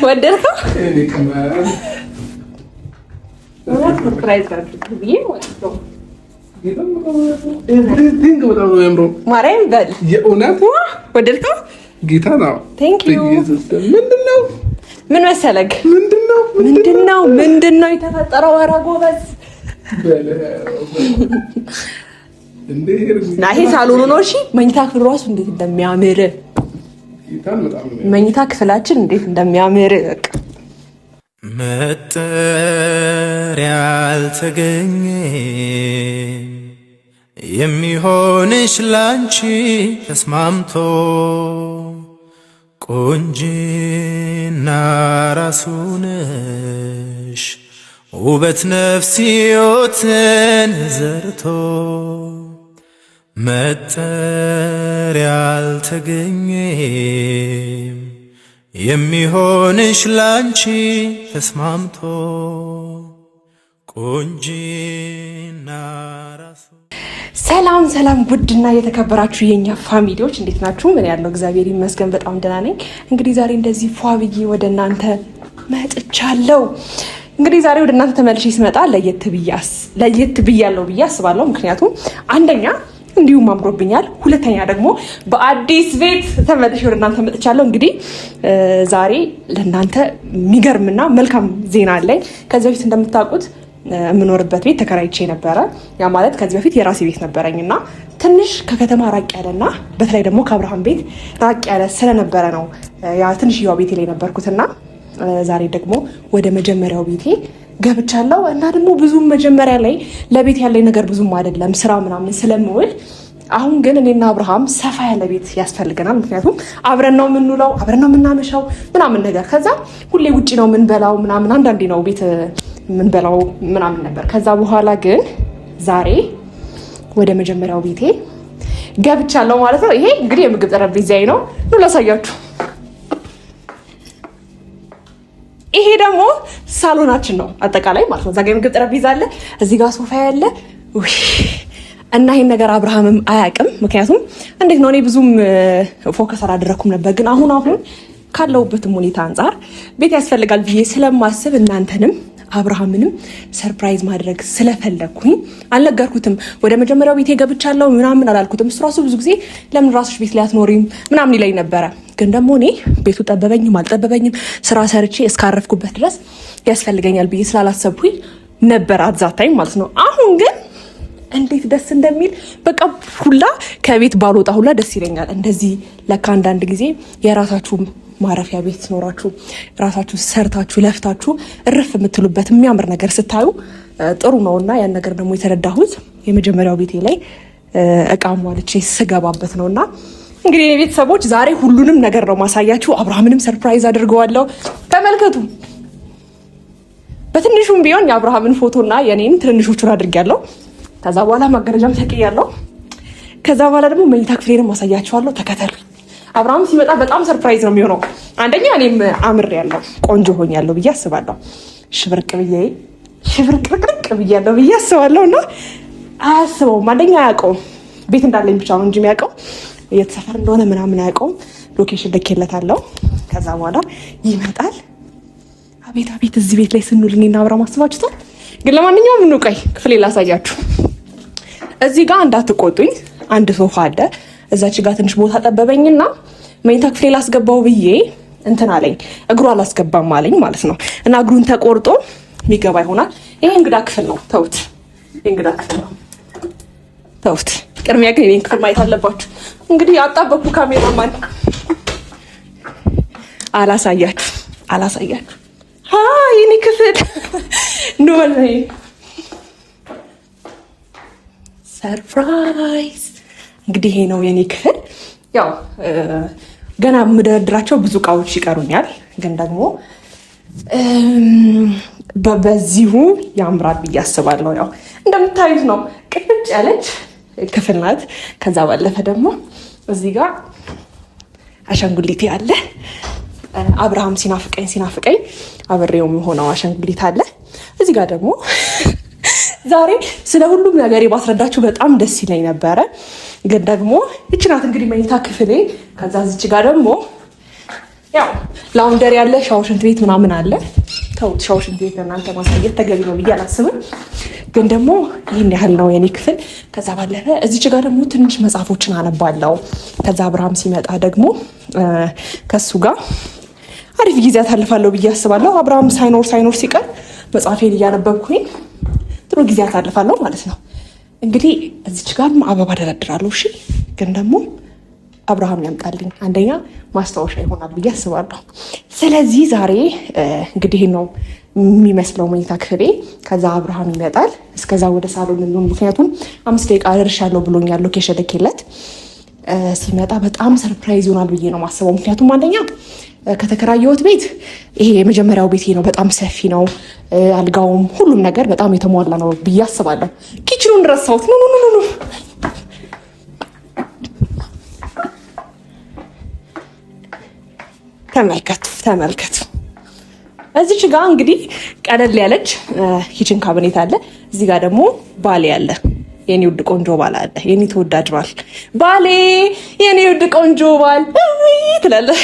ወደድከው? ማርያም በል የእውነት ወደድከው? ጌታ ነው። ምንድነው? ምን መሰለክ? ምንድነው የተፈጠረው? ኧረ ጎበዝ ይሄ ሳሎኑ ነው። እሺ መኝታ ክፍል ራሱ እንዴት እንደሚያምር መኝታ ክፍላችን እንዴት እንደሚያምር መጠሪያ ያልተገኘ የሚሆንሽ ላንቺ ተስማምቶ ቆንጂና ራሱንሽ ውበት ነፍስ ሕይወትን ዘርቶ መጠሪያ ያልተገኘም የሚሆንሽ ላንቺ ተስማምቶ ቆንጂና ራሱ። ሰላም ውድና የተከበራችሁ የኛ ፋሚሊዎች እንዴት ናችሁ? ምን ያለው እግዚአብሔር ይመስገን በጣም ደህና ነኝ። እንግዲህ ዛሬ እንደዚህ ፏ ብዬ ወደ እናንተ መጥቻለሁ። እንግዲህ ዛሬ ወደ እናንተ ተመልሼ ስመጣ ለየት ብያለሁ ብዬ አስባለሁ። ምክንያቱም አንደኛ እንዲሁም አምሮብኛል፣ ሁለተኛ ደግሞ በአዲስ ቤት ተመልሼ ወደ እናንተ መጥቻለሁ። እንግዲህ ዛሬ ለእናንተ የሚገርምና መልካም ዜና አለኝ። ከዚህ በፊት እንደምታውቁት የምኖርበት ቤት ተከራይቼ ነበረ። ያ ማለት ከዚህ በፊት የራሴ ቤት ነበረኝና ትንሽ ከከተማ ራቅ ያለና በተለይ ደግሞ ከአብርሃም ቤት ራቅ ያለ ስለነበረ ነው ያ ትንሽዬዋ ቤቴ ላይ ነበርኩትና ዛሬ ደግሞ ወደ መጀመሪያው ቤቴ ገብቻለሁ። እና ደግሞ ብዙም መጀመሪያ ላይ ለቤት ያለኝ ነገር ብዙም አይደለም፣ ስራ ምናምን ስለምውል አሁን ግን እኔና አብርሃም ሰፋ ያለ ቤት ያስፈልገናል። ምክንያቱም አብረን ነው የምንውለው፣ አብረን ነው የምናመሻው ምናምን ነገር። ከዛ ሁሌ ውጪ ነው የምንበላው ምናምን፣ አንዳንዴ ነው ቤት የምንበላው ምናምን ነበር። ከዛ በኋላ ግን ዛሬ ወደ መጀመሪያው ቤቴ ገብቻለሁ ማለት ነው። ይሄ እንግዲህ የምግብ ጠረጴዛዬ ነው። ኑ ላሳያችሁ። ይሄ ደግሞ ሳሎናችን ነው አጠቃላይ ማለት ነው። እዛ ጋር የምግብ ጠረጴዛ አለ፣ እዚህ ጋር ሶፋ ያለ እና ይሄን ነገር አብርሃምም አያውቅም። ምክንያቱም እንዴት ነው እኔ ብዙም ፎከስ አላደረኩም ነበር፣ ግን አሁን ካለውበትም ሁኔታ አንጻር ቤት ያስፈልጋል ብዬ ስለማስብ እናንተንም አብርሃምንም ሰርፕራይዝ ማድረግ ስለፈለኩኝ አልነገርኩትም። ወደ መጀመሪያው ቤቴ ገብቻለሁ ምናምን አላልኩትም። እሱ ራሱ ብዙ ጊዜ ለምን ራስሽ ቤት ላይ አትኖሪም ምናምን ይለኝ ነበረ። ግን ደግሞ እኔ ቤቱ ጠበበኝም አልጠበበኝም ስራ ሰርቼ እስካረፍኩበት ድረስ ያስፈልገኛል ብዬ ስላላሰብኩኝ ነበር አዛታኝ ማለት ነው። አሁን ግን እንዴት ደስ እንደሚል በቃ ሁላ ከቤት ባልወጣ ሁላ ደስ ይለኛል። እንደዚህ ለካ አንዳንድ ጊዜ የራሳችሁ ማረፊያ ቤት ኖራችሁ ራሳችሁ ሰርታችሁ ለፍታችሁ እርፍ የምትሉበት የሚያምር ነገር ስታዩ ጥሩ ነውና ያን ነገር ደግሞ የተረዳሁት የመጀመሪያው ቤቴ ላይ እቃ ሟልቼ ስገባበት ነውና እንግዲህ የቤተሰቦች ዛሬ ሁሉንም ነገር ነው ማሳያችሁ። አብርሃምንም ሰርፕራይዝ አድርገዋለሁ። ተመልከቱ። በትንሹም ቢሆን የአብርሃምን ፎቶና የኔን ትንንሾቹን አድርጌያለሁ። ከዛ በኋላ ማገረጃም ተቀያለሁ። ከዛ በኋላ ደግሞ መኝታ ክፍሌንም ማሳያችኋለሁ። ተከተሉ። አብርሃም ሲመጣ በጣም ሰርፕራይዝ ነው የሚሆነው። አንደኛ እኔም አምሬያለሁ፣ ቆንጆ ሆኛለሁ ብዬ አስባለሁ። ሽብርቅርቅ ብያለሁ ብዬ አስባለሁ። እና አያስበውም። አንደኛ አያውቀውም፣ ቤት እንዳለኝ ብቻ ነው እንጂ የሚያውቀው የት ሰፈር እንደሆነ ምናምን አያውቀውም። ሎኬሽን ልኬለታለሁ። ከዛ በኋላ ይመጣል። አቤት እዚህ ቤት ላይ ስንውል እኔና አብርሃም አስባችሁታል። ግን ለማንኛውም እንውቀይ ክፍሌ ላሳያችሁ። እዚህ ጋር እንዳትቆጡኝ አንድ ሶፋ አለ። እዛች ጋር ትንሽ ቦታ ጠበበኝና መኝታ ክፍሌ ላስገባው ብዬ እንትን አለኝ፣ እግሩ አላስገባም አለኝ ማለት ነው። እና እግሩን ተቆርጦ የሚገባ ይሆናል። ይሄ እንግዳ ክፍል ነው፣ ተውት። እንግዳ ክፍል ነው፣ ተውት። ቅድሚያ ግን ይሄን ክፍል ማየት አለባችሁ። እንግዲህ አጣበኩ ካሜራማን። አላሳያችሁ። ሃይ የኔ ክፍል ነው። ሰርፕራይዝ። እንግዲህ ይሄ ነው የኔ ክፍል። ያው ገና የምደረድራቸው ብዙ እቃዎች ይቀሩኛል፣ ግን ደግሞ በዚሁ ያምራል ብዬ አስባለሁ። ያው እንደምታዩት ነው፣ ቅጭ ያለች ክፍል ናት። ከዛ ባለፈ ደግሞ እዚህ ጋር አሻንጉሊቴ አለ። አብርሃም ሲናፍቀኝ አብሬው የሆነው አሻንጉሊት አለ። እዚህ ጋር ደግሞ ዛሬ ስለ ሁሉም ነገር ባስረዳችሁ በጣም ደስ ይለኝ ነበረ። ግን ደግሞ እቺ ናት እንግዲህ መኝታ ክፍሌ። ከዛ እዚች ጋር ደግሞ ያው ላውንደሪ ያለ ሻወር ሽንት ቤት ምናምን አለ። ተውት ሻወር ሽንት ቤት እናንተ ማሳየት ተገቢ ነው ብዬ አላስብም። ግን ደግሞ ይህን ያህል ነው የኔ ክፍል። ከዛ ባለፈ እዚች ጋር ደግሞ ትንሽ መጽሐፎችን አነባለሁ። ከዛ አብርሃም ሲመጣ ደግሞ ከሱ ጋር አሪፍ ጊዜ አሳልፋለሁ ብዬ አስባለሁ። አብርሃም ሳይኖር ሲቀር መጽሐፌን እያነበብኩኝ ጥሩ ጊዜ አሳልፋለሁ ማለት ነው። እንግዲህ እዚች ጋር አበባ ደረድራለሁ። እሺ ግን ደግሞ አብርሃም ያምጣልኝ አንደኛ ማስታወሻ ይሆናል ብዬ አስባለሁ። ስለዚህ ዛሬ እንግዲህ ነው የሚመስለው መኝታ ክፍሌ። ከዛ አብርሃም ይመጣል። እስከዛ ወደ ሳሎን እንሆን፣ ምክንያቱም 5 ደቂቃ ደርሻለሁ ብሎኛል ሎኬሽን ልኬለት። ሲመጣ በጣም ሰርፕራይዝ ይሆናል ብዬ ነው ማስበው። ምክንያቱም አንደኛ ከተከራየሁት ቤት ይሄ የመጀመሪያው ቤቴ ነው። በጣም ሰፊ ነው። አልጋውም ሁሉም ነገር በጣም የተሟላ ነው ብዬ አስባለሁ። ኪችኑን ረሳሁት። ኑ ተመልከቱ። እዚች ጋር እንግዲህ ቀለል ያለች ኪችን ካቢኔት አለ። እዚህ ጋር ደግሞ ባሌ አለ። የኔ ውድ ቆንጆ ባል አለ። የኔ ተወዳጅ ባሌ የኔ ውድ ቆንጆ ባል ትላለህ።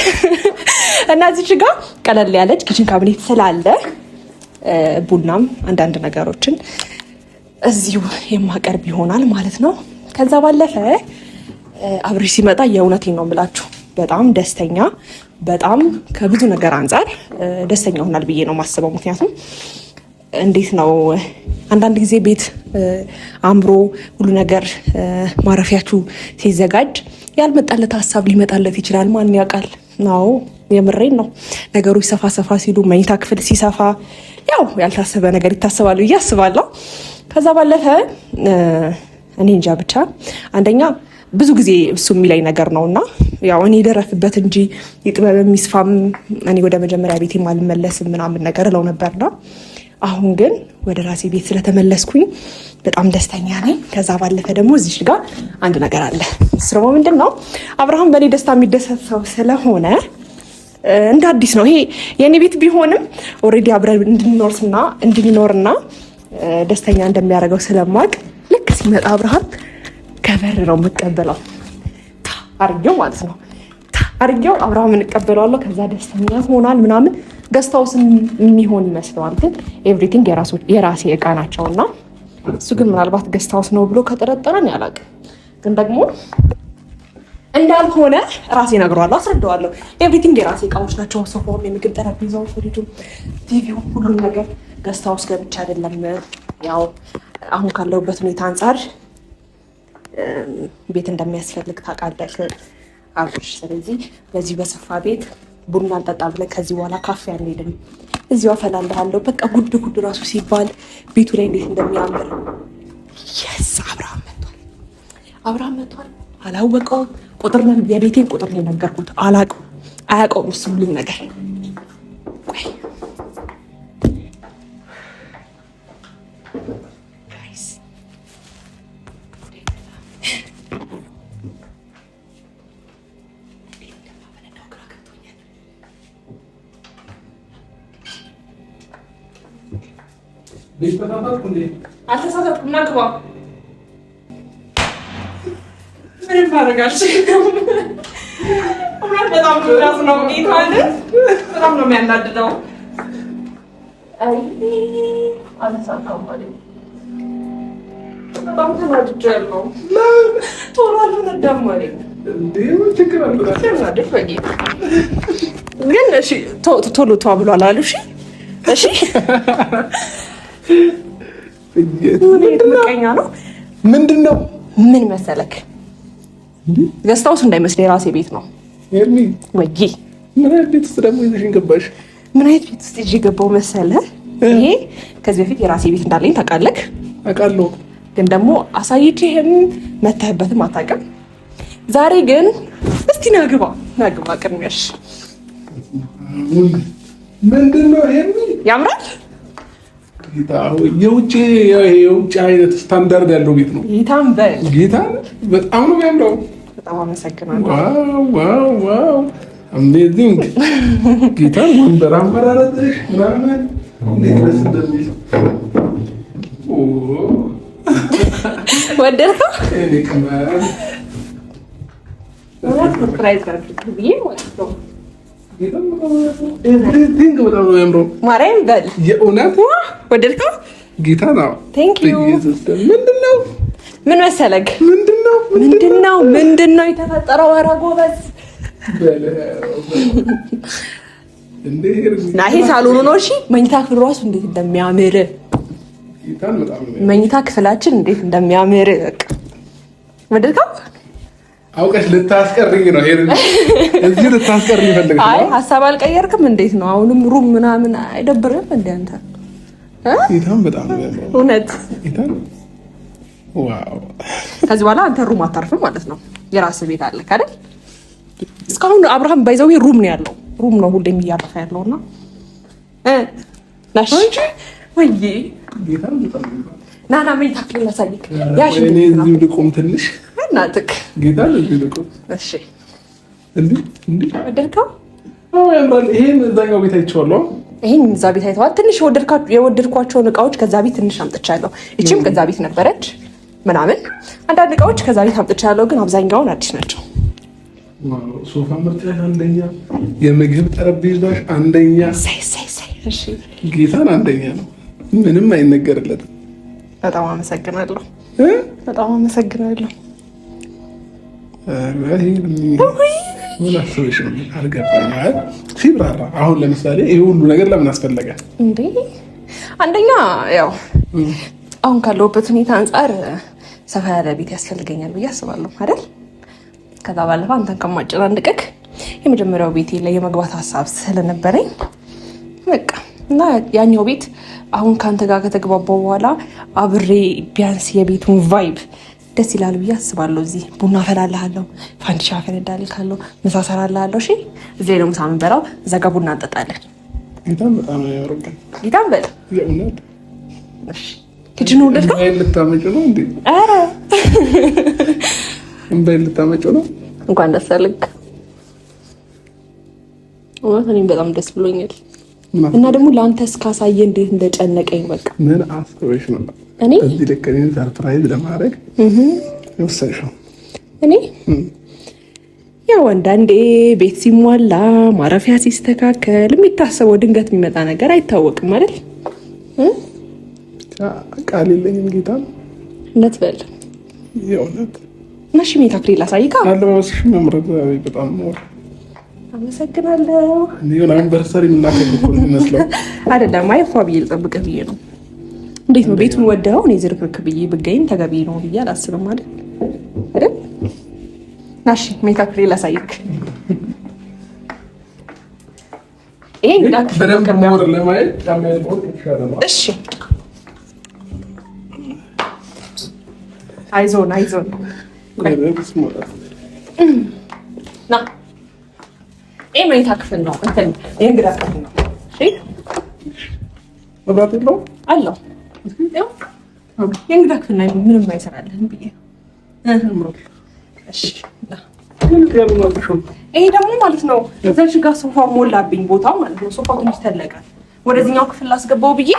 እና እዚች ጋር ቀለል ያለች ኪችን ካቢኔት ስላለ ቡናም አንዳንድ ነገሮችን እዚሁ የማቀርብ ይሆናል ማለት ነው። ከዛ ባለፈ አብሬሽ ሲመጣ የእውነቴን ነው የምላችሁ በጣም ደስተኛ፣ በጣም ከብዙ ነገር አንጻር ደስተኛ ይሆናል ብዬ ነው የማስበው። ምክንያቱም እንዴት ነው አንዳንድ ጊዜ ቤት አምሮ ሁሉ ነገር ማረፊያችሁ ሲዘጋጅ ያልመጣለት ሀሳብ ሊመጣለት ይችላል። ማን ያውቃል? ነው የምሬን ነው። ነገሮች ሰፋ ሲሉ መኝታ ክፍል ሲሰፋ ያው ያልታሰበ ነገር ይታሰባል ብዬ አስባለሁ። ከዛ ባለፈ እኔ እንጃ ብቻ አንደኛ ብዙ ጊዜ እሱ የሚለኝ ነገር ነውና ያው እኔ ደረፍበት እንጂ ይጥበብ የሚስፋም እኔ ወደ መጀመሪያ ቤቴ አልመለስም ምናምን ነገር እለው ነበርና አሁን ግን ወደ ራሴ ቤት ስለተመለስኩኝ በጣም ደስተኛ ነኝ። ከዛ ባለፈ ደግሞ እዚህ ጋር አንድ ነገር አለ። ስራው ምንድነው? አብርሃም በእኔ ደስታ የሚደሰት ሰው ስለሆነ እንደ አዲስ ነው። ይሄ የኔ ቤት ቢሆንም ኦልሬዲ አብረን እንድንኖርና ደስተኛ እንደሚያደርገው ስለማቅ ልክ ሲመጣ አብርሃም ከበር ነው የምቀበለው። አርጌው ማለት ነው አርጌው አብርሃም እንቀበለዋለሁ። ከዛ ደስተኛ ሆናል ምናምን ገስታውስ የሚሆን ይመስለዋል። ግን ኤቭሪቲንግ የራሴ እቃ ናቸውና እሱ ግን ምናልባት ገስታውስ ነው ብሎ ከጠረጠረን ያላቅ ግን ደግሞ እንዳልሆነ ራሴ እነግረዋለሁ፣ አስረዳዋለሁ። ኤቭሪቲንግ የራሴ እቃዎች ናቸው። ሶፋውም፣ የምግብ ጠረጴዛው፣ ፍሪጁ፣ ቲቪው፣ ሁሉም ነገር ገስታውስ ገብቻ አይደለም። ያው አሁን ካለሁበት ሁኔታ አንጻር ቤት እንደሚያስፈልግ ታውቃለህ አብርሽ። ስለዚህ በዚህ በሰፋ ቤት ቡና እንጠጣ ብለን ከዚህ በኋላ ካፌ አንሄድም። እዚሁ አፈላልሃለሁ። በቃ ጉድ ራሱ ሲባል ቤቱ ላይ እንዴት እንደሚያምር የስ አብርሃም መጥቷል። አላወቀውም። የቤቴን ቁጥር ነው የነገርኩት። አያውቀውም እሱ ሁሉም ነገር። አልተሳሳትኩም። ና ግባ። ምንም ማድረጋች እውነት በጣም ራሱ ነው ጌታን በጣም ነው የሚያናድደው። አልተሳካም ማለት በጣም ተናድጃለሁ። ቶሎ አልፈነዳም ማለት ግን እሺ ቶሎ ብሏል አሉ። እሺ ምቀኛ ነው። ምንድን ነው? ምን መሰለክ ገስታውስ እንዳይመስል የራሴ ቤት ነው። ወይ ምን አይነት ቤት ውስጥ ደግሞ ይዘሽኝ ገባሽ? ምን አይነት ቤት ውስጥ ይዤ ገባሁ መሰለህ? ይሄ ከዚህ በፊት የራሴ ቤት እንዳለኝ ታውቃለህ? አውቃለሁ። ግን ደግሞ አሳይቼህም መተህበትም አታውቅም። ዛሬ ግን እስቲ ናግባ ቅድሚያሽ። ምንድን ነው ይሄ? ያምራል። የውጭ አይነት ስታንዳርድ ያለው ቤት ነው። ጌታ በጣም ነው የሚያምረው። በጣም አመሰግናለሁ። ዋው አሜዚንግ። ጌታ ወንበር አመራረጥሽ ምናምን እንዴት ደስ እንደሚል ወደድከው? ሰርፕራይዝ ብዬ ማለት ነው። በጣም ነው የሚያምረው። ማርያም በል የእውነት ወደድከው? ጌታ ነው። ቴንክ ዩ። ምንድነው? ምን መሰለክ? ምንድነው የተፈጠረው? ኧረ ጎበዝ ይሄ ሳሎኑ ነው። እሺ መኝታ ክፍል ራሱ እንዴት እንደሚያምር መኝታ ክፍላችን እንዴት እንደሚያምር ወደድከው? አውቀሽ ልታስቀርኝ ነው። እዚህ ልታስቀርኝ ፈልገሽ? አይ ሀሳብ አልቀየርክም? እንዴት ነው አሁንም ሩም ምናምን አይደብርም እንዴ አንተ? ይታም በጣም እውነት ይታም ዋው። ከዚህ በኋላ አንተ ሩም አታርፍም ማለት ነው። የራስህ ቤት አለ አይደል? እስካሁን አብርሃም ባይዘው ሩም ነው ያለው። ሩም ነው ሁሌም እያረፈ ያለውና ናሽ ወይ ይታም በጣም ናና መኝታ ክፍል ላሳይክ። ያሽ እኔ እዚህ ልቆም ትንሽ እናትክ ጌታ እዚህ ልቆም። እሺ እንዴ ወደድከው? አዎ ያምራል። ይሄን እዛኛው ቤት አይቼዋለሁ። ይሄን እዛ ቤት አይተዋል። ትንሽ የወደድኳቸውን እቃዎች ከዛ ቤት ትንሽ አምጥቻለሁ። እቺም ከዛ ቤት ነበረች ምናምን አንዳንድ እቃዎች ከዛ ቤት አምጥቻለሁ፣ ግን አብዛኛውን አዲስ ናቸው። ሶፋ ምርጫሽ አንደኛ፣ የምግብ ጠረጴዛሽ አንደኛ። እሺ ጌታን አንደኛ ነው። ምንም አይነገርለትም። በጣም አመሰግናለሁ። በጣም አመሰግናለሁ። ምን አስበሽ ነው? አልገባኝም። ሲብራራ አሁን ለምሳሌ ይሄ ሁሉ ነገር ለምን አስፈለገ እንዴ? አንደኛ ያው አሁን ካለሁበት ሁኔታ አንጻር ሰፋ ያለ ቤት ያስፈልገኛል ብዬ አስባለሁ አይደል? ከዛ ባለፈ አንተን ከማጨናንቅክ የመጀመሪያው ቤቴ ላይ የመግባት ሀሳብ ስለነበረኝ በቃ እና ያኛው ቤት አሁን ካንተ ጋር ከተግባባው በኋላ አብሬ ቢያንስ የቤቱን ቫይብ ደስ ይላል ብዬ አስባለሁ። እዚህ ቡና አፈላልሃለሁ፣ ፋንዲሻ አፈነዳልካለሁ፣ ምሳ እሰራልሃለሁ። እሺ እዚህ ነው ምሳ የምንበላው፣ እዛ ጋር ቡና እንጠጣለን። ጌታን በጣም ነው ያወራው። ጌታን በል የእውነት እሺ። ኪችኑ ወደድከው? እምባይል ልታመጪው ነው እንዴ? ኧረ እምባይል ልታመጪው ነው። እንኳን ደስ አለህ። እኔም በጣም ደስ ብሎኛል። እና ደግሞ ለአንተ እስካሳየ እንዴት እንደጨነቀኝ በቃ ምን አስበሽ ነው እኔ እዚህ ልክ እኔን ሰርፕራይዝ ለማድረግ የወሰንሽው? እኔ ያው አንዳንዴ ቤት ሲሟላ ማረፊያ ሲስተካከል የሚታሰበው ድንገት የሚመጣ ነገር አይታወቅም አይደል? ቃል የለኝም ጌታ እውነት በል የእውነት እና እሺ ሜታ ክሬል አሳይካ አለባበስሽ መምረጥ በጣም ነው። አመሰግናለሁ። እኔ የሆነ አንቨርሰሪ የምናከብር እኮ ነው የሚመስለው። አይደለም አይፏ ብዬ ልጠብቅህ ብዬ ነው። እንዴት ነው ቤቱን ወደኸው? እኔ ዝርክርክ ብዬ ብገኝ ተገቢ ነው ብዬ አላስብም አይደል? አይደል? ናሽ ሜታ ክሬል አሳይክ። ይሄ እንግዲህ በደንብ ሞር ለማየት ጫማዬን ቦት ይሻላል። እሺ አይዞን ና ይሄ መኝታ ክፍል ነው። እንትን የእንግዳ ክፍል ነው። እሺ መብራት የለውም አለው። የእንግዳ ክፍል ነው። ምንም አይሰራልህም ብዬ እሺ ይሄ ደግሞ ማለት ነው እዛች ጋር ሶፋ ሞላብኝ ቦታው ማለት ነው። ሶፋው ትንሽ ተለቀ። ወደዚህኛው ክፍል ላስገባው ብዬ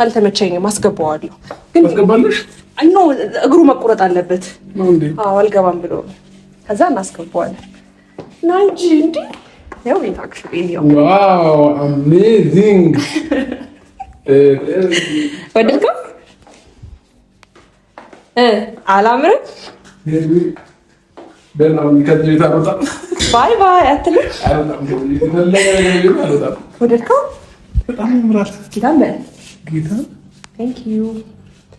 አልተመቸኝም። አስገባዋለሁ ግን አስገባለሽ? አይ ኖ እግሩ መቆረጥ አለበት ነው እንዴ? አዎ አልገባም ብሎ ከዛ እናስገባዋለን። ና እንጂ እንዴ ያው የታክሽ ነው። ዋው አሜዚንግ! ወደድከው? አላምርም? በናም ከዚህ ቤት አልወጣም። ባይ ባይ አትልም? ወደድከው? በጣም ያምራል። ጌታን በል ጌታ ቴንክ ዩ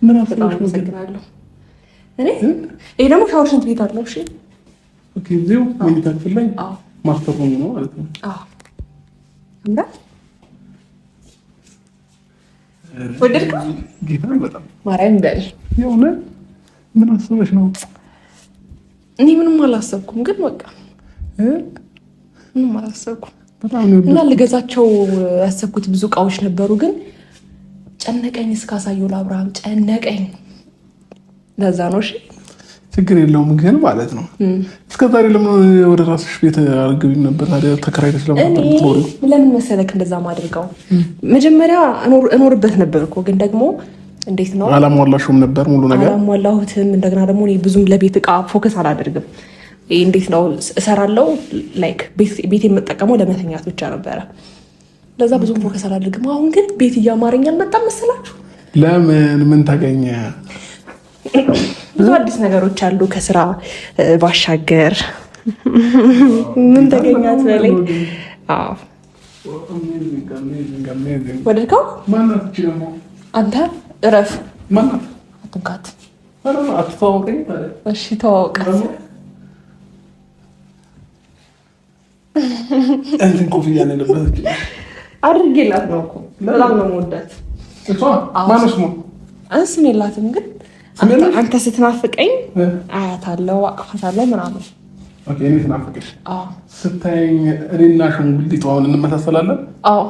ምን በጣም አመሰግናለሁ። እኔ ይሄ ደግሞ ሻወር ሽንት ቤት አለው። እሺ ኦኬ። እዚሁ መኝታ ክፍል ላይ ማስተር ሩም ነው ማለት ነው። አዎ እንዴ ወደድከው? ጌታ በጣም ማርያም በል የእውነት ምን አስበሽ ነው? እኔ ምንም አላሰብኩም፣ ግን በቃ ምንም አላሰብኩም በጣም ነው እና ልገዛቸው ያሰብኩት ብዙ እቃዎች ነበሩ፣ ግን ጨነቀኝ። እስካሳየው ለአብርሃም ጨነቀኝ። ለዛ ነው። እሺ ችግር የለውም ግን ማለት ነው እስከ ዛሬ ለምን ወደ ራስሽ ቤት አልገቢም ነበር? ታዲያ ተከራይተሽ ለምን መሰለክ እንደዛ ማድርገው? መጀመሪያ እኖርበት ነበር እኮ፣ ግን ደግሞ እንዴት ነው አላሟላሽውም ነበር ሙሉ ነገር? አላሟላሁትም። እንደገና ደግሞ እኔ ብዙም ለቤት እቃ ፎከስ አላደርግም። እንዴት ነው እሰራለሁ ላይክ ቤት የምጠቀመው ለመተኛት ብቻ ነበረ። ለዛ ብዙም ፎከስ አላደርግም። አሁን ግን ቤት እያማረኝ አልመጣም መሰላችሁ? ለምን ምን ታገኘ? ብዙ አዲስ ነገሮች አሉ ከስራ ባሻገር። ምን ተገኛት በላይ? አዎ ወደድከው? አንተ እረፍ። አትንካት። እሺ ተዋውቃት። እንትን ኮፍያ ነለበት አድርጌላት ነው እኮ በጣም ነው የምወዳት። ማነው ስሟ? ስም የላትም ግን አንተ ስትናፍቀኝ አያታለሁ፣ አቅፋታለሁ ምናምን። ኦኬ እኔ ትናፍቅሽ? አዎ። ስታየኝ እኔና አሻንጉሊቷ አሁን እንመሳሰላለን? አዎ።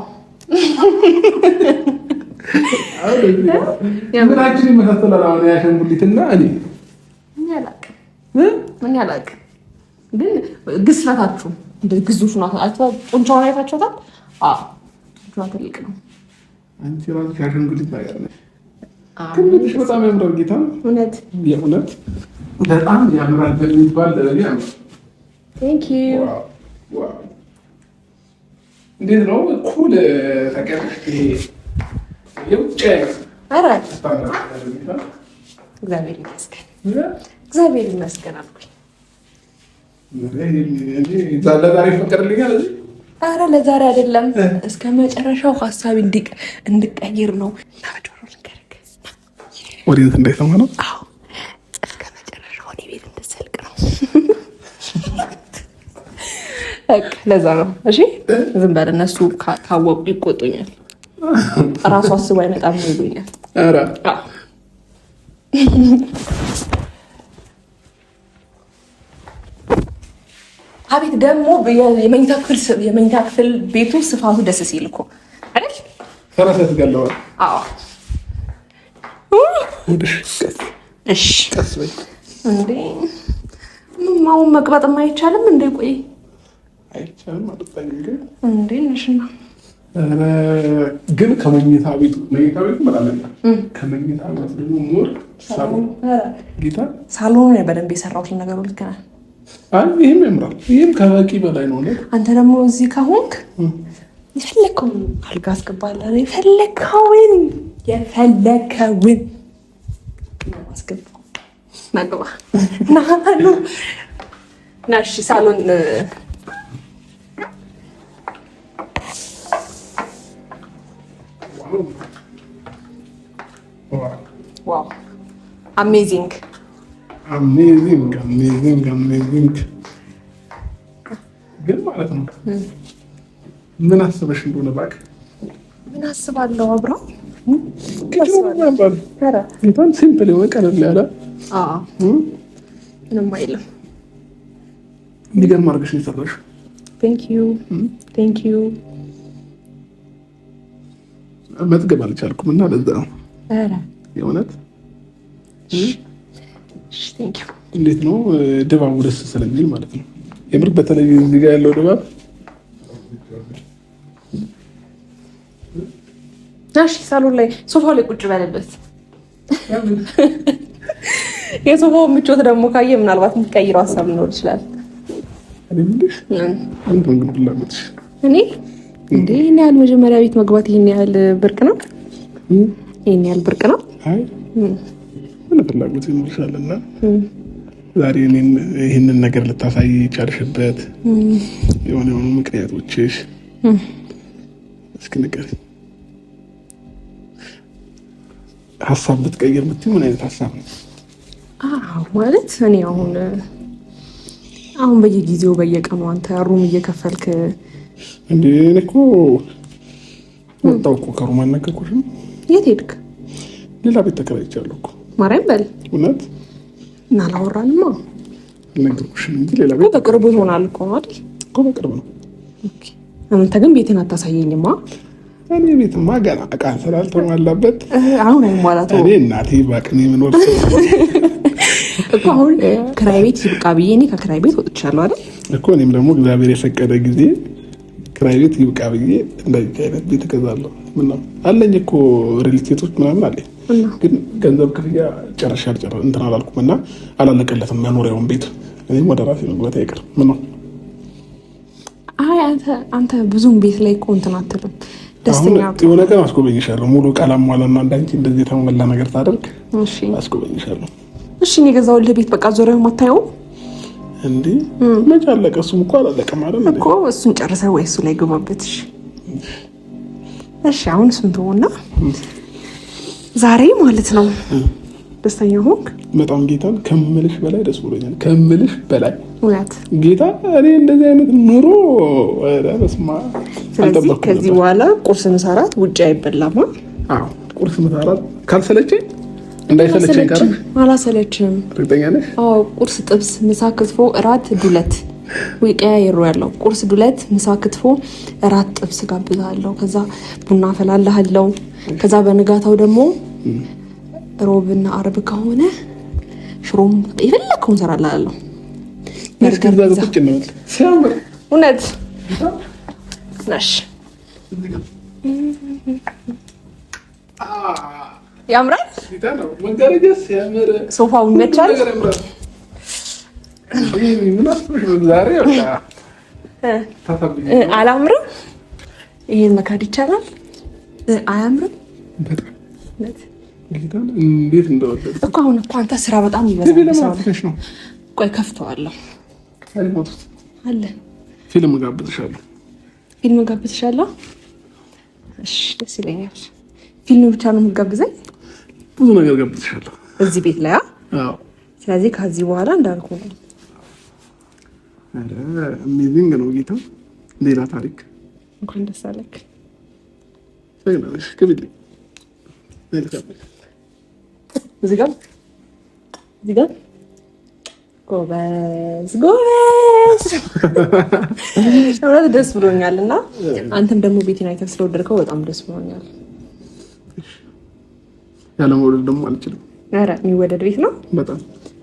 ምናችን ይመሳሰላል? አሁን የአሻንጉሊትና እኔ ምን ያላቅም ግን ግዝፈታችሁ ግዙፍ ነው። ጡንቻውን አይታችኋታል? አዎ ጡንቻው ትልቅ ነው። አንቺ ራስሽ አሻንጉሊት ነገር ነሽ። ትንሽ በጣም ያምራል። ጌታ እውነት የእውነት በጣም ያምራል በሚባል ደረጃ ያምራል። ቴንክ ዩ። እንዴት ነው ኩል ተቀርሽ? ይሄ የውጭ ኧረ እግዚአብሔር ይመስገን፣ እግዚአብሔር ይመስገን አልኩኝ። ለዛሬ ፈቀድልኛል። ኧረ ለዛሬ አይደለም እስከ መጨረሻው ሀሳብ እንድቀይር ነው። ወዴት እንዳይሰማ ነው? አዎ እስከ መጨረሻው እኔ ቤት እንድትዘልቅ ነው። ለዛ ነው። እሺ ዝም በል። እነሱ ካወቁ ይቆጡኛል። ራሱ አስቦ አይመጣም ነው ይሉኛል። ኧረ አቤት ደግሞ የመኝታ ክፍል ቤቱ ስፋቱ ደስ ሲል እኮ አይደል? ፈረስ ያስጋለዋል። አዎ እሺ ቀስ በይ እንዴ። አሁን መቅበጥም አይቻልም እንዴ? ቆይ አይቻልም አልጣኝ ግን እንዴ ነሽና ግን ከመኝታ ቤቱ በጣም ከመኝታ ቤቱ ደግሞ ሞር ሳሎን ጌታ ሳሎን በደንብ የሰራሁት ነገሩ ልክ ነህ። ይህም ያምራል። ይህም ከበቂ በላይ ነው። አንተ ደግሞ እዚህ ከሆንክ የፈለከውን አልጋ አስገባለሁ። የፈለከውን አስገባ ናግባ ና እሺ ሳሎን ዋው አሜዚንግ ግን ማለት ነው። ምን አስበሽ እንደሆነ እባክህ። ምን አስባለሁ? አብረው እንኳን ሲምፕል የሆነ ቀለል ያለ ምንም አይልም። የሚገርም አድርገሽ ነው የሰራሽው። ቴንክ ዩ። መጥገብ አልቻልኩም እና ለዛ ነው የእውነት። እንዴት ነው ድባቡ? ደስ ስለሚል ማለት ነው የምር። በተለይ እዚህ ጋር ያለው ድባብ እሺ። ሳሎን ላይ ሶፋው ላይ ቁጭ በለበት። የሶፋው ምቾት ደግሞ ካየ ምናልባት የምትቀይረው ሀሳብ ሊኖር ይችላል። እኔ እንዴ ይሄን ያህል መጀመሪያ ቤት መግባት ይሄን ያህል ብርቅ ነው? ይሄን ያህል ብርቅ ነው? አይ ምን ፍላጎት ይኖርሻልና ዛሬ እኔን ይህንን ነገር ልታሳይ ቻልሽበት የሆነ ምክንያቶችሽ እስኪ ንገሪኝ። ሀሳብ ብትቀይር የምትይው ምን አይነት ሀሳብ ነው? ማለት እኔ አሁን በየጊዜው በየቀኑ አንተ ሩም እየከፈልክ እንዴ? እኔ እኮ ወጣሁ እኮ ከሩም አልነገርኩሽም? የት ሄድክ? ሌላ ቤት ተከራይቻለሁ እኮ። ማርያም በል እውነት? እና አላወራንማ። አልነገርኩሽም እንጂ ሌላ ቤት በቅርቡ ይሆናል እኮ አይደል? እኮ በቅርብ ነው። አንተ ግን ቤትን አታሳየኝማ። እኔ ቤትማ ገና ዕቃ ስላልተሟላበት አሁን አይሟላቱ። እኔ እናቴ ባቅኔ የምኖር እኮ አሁን ክራይ ቤት ይብቃ ብዬ እኔ ከክራይ ቤት ወጥቻለሁ አይደል እኮ። እኔም ደግሞ እግዚአብሔር የፈቀደ ጊዜ ክራይ ቤት ይብቃ ብዬ እንደዚህ አይነት ቤት እገዛለሁ። ምነው አለኝ እኮ ሪል ስቴቶች ምናምን አለኝ፣ ግን ገንዘብ ክፍያ ጨርሼ እንትን አላልኩም እና አላለቀለትም። መኖሪያውን ቤት እኔም ወደ ራሴ መግባት አይቀር። ምን ነው አይ አንተ ብዙም ቤት ላይ እኮ እንትን አትልም። ደስተኛ የሆነ ቀን አስጎበኝሻለሁ። ሙሉ ቀለም ዋለና እንዳንቺ እንደዚህ የተሞላ ነገር ታደርግ። እሺ አስጎበኝሻለሁ። እሺ እኔ የገዛሁልህ ቤት በቃ ዞረህ ማታየው እንዴ? መቼ አለቀ? እሱም እኮ አላለቀም አይደል እኮ። እሱን ጨርሰህ ወይ እሱ ላይ ገባበት። እሺ አሁን እሱን ተውና ዛሬ ማለት ነው ደስተኛ ሆንክ? በጣም ጌታን ከምልሽ በላይ ደስ ብሎኛል። ከምልሽ በላይ እውነት ጌታ። እኔ እንደዚህ አይነት ኑሮ በስማ። ስለዚህ ከዚህ በኋላ ቁርስ ምሳ እራት ውጭ አይበላም። አዎ ቁርስ ምሳ እራት ካልሰለቸኝ እንዳይሰለቸኝ ቀረ። አላሰለችም። እርግጠኛ ነሽ? አዎ ቁርስ ጥብስ፣ ምሳ ክትፎ፣ እራት ዱለት ወይ ቀያየሩ ያለው ቁርስ ዱለት፣ ምሳ ክትፎ፣ እራት ጥብስ ጋብዛለሁ። ከዛ ቡና አፈላልሃለሁ። ከዛ በንጋታው ደግሞ ሮብና አርብ ከሆነ ሽሮም የፈለግከውን እሰራልሃለሁ። ሲያምር እውነት ነሽ። ያምራል። ሶፋው ይመቻል። አላምርም? ይሄን መካድ ይቻላል? አያምርም? እንዴት እንደወደድኩት እኮ። አሁን እኮ አንተ ስራ በጣም ይበዛል። ቆይ ከፍተዋለሁ አለ። ፊልም ጋብዝሻለሁ። ፊልም ጋብዝሻለሁ? እሺ ደስ ይለኛል። ፊልም ብቻ ነው የምትጋብዘኝ? ብዙ ነገር ጋብዝሻለሁ እዚህ ቤት ላይ። አዎ። ስለዚህ ከዚህ በኋላ እንዳልኩ ነው። አሜዚንግ ነው ጌታ። ሌላ ታሪክ። እንኳን ደስ አለክ። ሰግናለሽ ከቢልኝ እዚህ ጋር ጎበዝ እውነት ደስ ብሎኛል። እና አንተም ደግሞ ቤቴን አይተህ ስለወደድከው በጣም ደስ ብሎኛል። ያለ መውደድ ደግሞ አልችልም። ኧረ የሚወደድ ቤት ነው በጣም።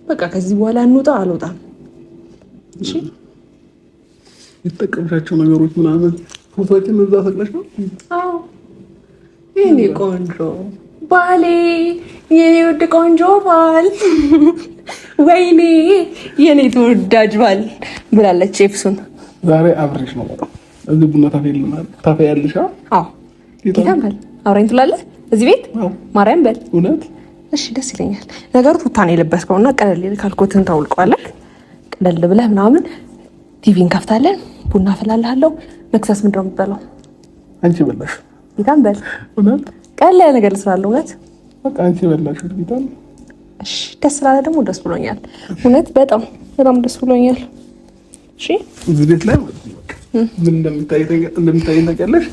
በቃ ከዚህ በኋላ እንውጣ አልወጣም። እሺ የተጠቀምሻቸው ነገሮች ምናምን ፎቶዎችን እዛ ሰቅለሽ ነው? አዎ የኔ ቆንጆ ባሌ፣ የኔ ውድ ቆንጆ ባል፣ ወይኔ የኔ ተወዳጅ ባል ብላለች ኤፍሱን። ዛሬ አብሬሽ ነው በጣም እዚህ ቡና ታፈያለሽ? አዎ ጌታን በል አብረኝ ትላለህ እዚህ ቤት ማርያም በል። እውነት? እሺ ደስ ይለኛል። ነገሩ ቱታን የለበስከውና ቀለል ካልኮትን ታውልቀዋለህ። ቀለል ብለህ ምናምን ቲቪ እንከፍታለን፣ ቡና አፈላልሃለሁ። መክሰስ ምንድን ነው የምትበላው? አንቺ በላሽ። ጌታን በል። እውነት? ቀለል ነገር ልስራለሁ። እውነት? በቃ አንቺ በላሽ ጌታን። እሺ ደስ ስላለ ደግሞ ደስ ብሎኛል። እውነት በጣም ደስ ብሎኛል። እሺ እዚህ ቤት ላይ ማለት ነው ምን እንደምታይ ታውቂያለሽ?